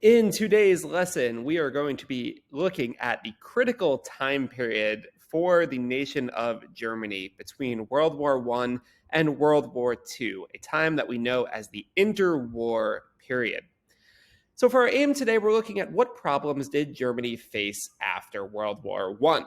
In today's lesson, we are going to be looking at the critical time period for the nation of Germany between World War I and World War II, a time that we know as the interwar period. So for our aim today, we're looking at what problems did Germany face after World War I.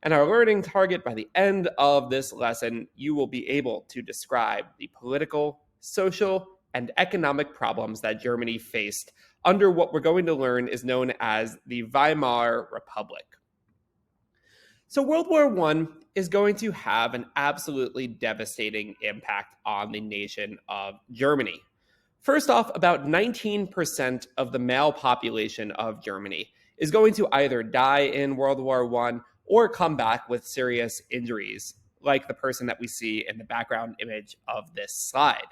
And our learning target by the end of this lesson, you will be able to describe the political, social, and economic problems that Germany faced under what we're going to learn is known as the Weimar Republic. So World War I is going to have an absolutely devastating impact on the nation of Germany. First off, about 19% of the male population of Germany is going to either die in World War I or come back with serious injuries, like the person that we see in the background image of this slide.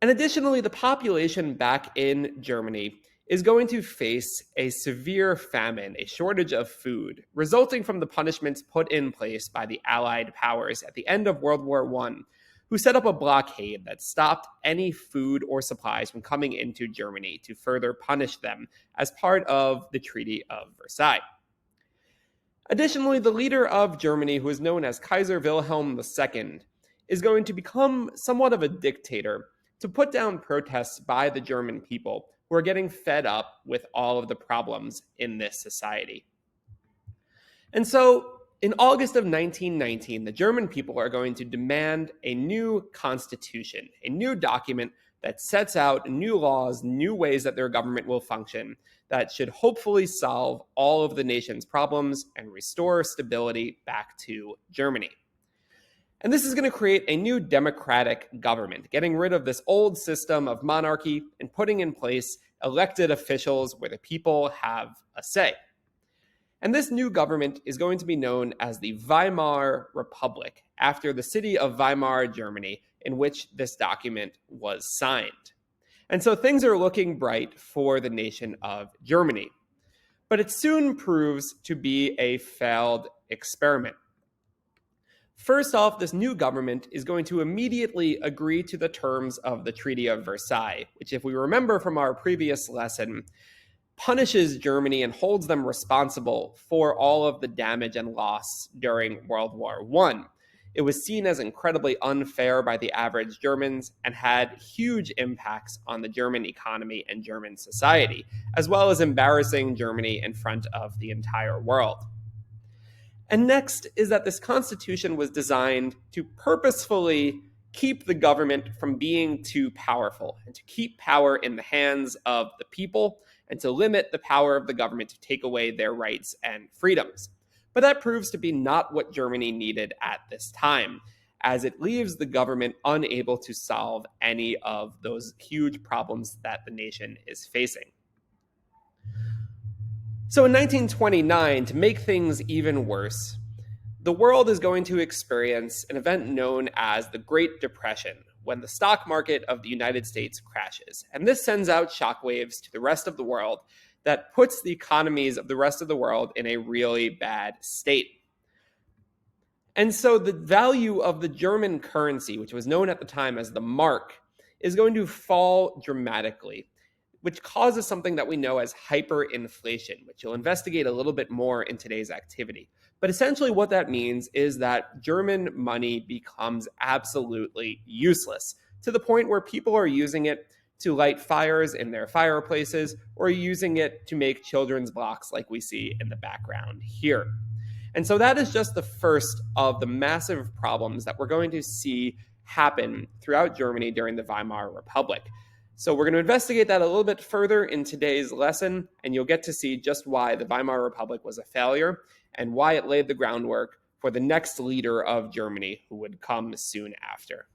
And additionally, the population back in Germany is going to face a severe famine, a shortage of food, resulting from the punishments put in place by the Allied powers at the end of World War I, who set up a blockade that stopped any food or supplies from coming into Germany to further punish them as part of the Treaty of Versailles. Additionally, the leader of Germany, who is known as Kaiser Wilhelm II, is going to become somewhat of a dictator to put down protests by the German people who are getting fed up with all of the problems in this society. And so in August of 1919, the German people are going to demand a new constitution, a new document that sets out new laws, new ways that their government will function that should hopefully solve all of the nation's problems and restore stability back to Germany. And this is going to create a new democratic government, getting rid of this old system of monarchy and putting in place elected officials where the people have a say. And this new government is going to be known as the Weimar Republic, after the city of Weimar, Germany, in which this document was signed. And so things are looking bright for the nation of Germany. But it soon proves to be a failed experiment. First off, this new government is going to immediately agree to the terms of the Treaty of Versailles, which, if we remember from our previous lesson, punishes Germany and holds them responsible for all of the damage and loss during World War I. It was seen as incredibly unfair by the average Germans and had huge impacts on the German economy and German society, as well as embarrassing Germany in front of the entire world. And next is that this constitution was designed to purposefully keep the government from being too powerful and to keep power in the hands of the people and to limit the power of the government to take away their rights and freedoms. But that proves to be not what Germany needed at this time, as it leaves the government unable to solve any of those huge problems that the nation is facing. So in 1929, to make things even worse, the world is going to experience an event known as the Great Depression, when the stock market of the United States crashes. And this sends out shockwaves to the rest of the world that puts the economies of the rest of the world in a really bad state. And so the value of the German currency, which was known at the time as the mark, is going to fall dramatically, which causes something that we know as hyperinflation, which you'll investigate a little bit more in today's activity. But essentially what that means is that German money becomes absolutely useless, to the point where people are using it to light fires in their fireplaces or using it to make children's blocks like we see in the background here. And so that is just the first of the massive problems that we're going to see happen throughout Germany during the Weimar Republic. So we're going to investigate that a little bit further in today's lesson, and you'll get to see just why the Weimar Republic was a failure and why it laid the groundwork for the next leader of Germany who would come soon after.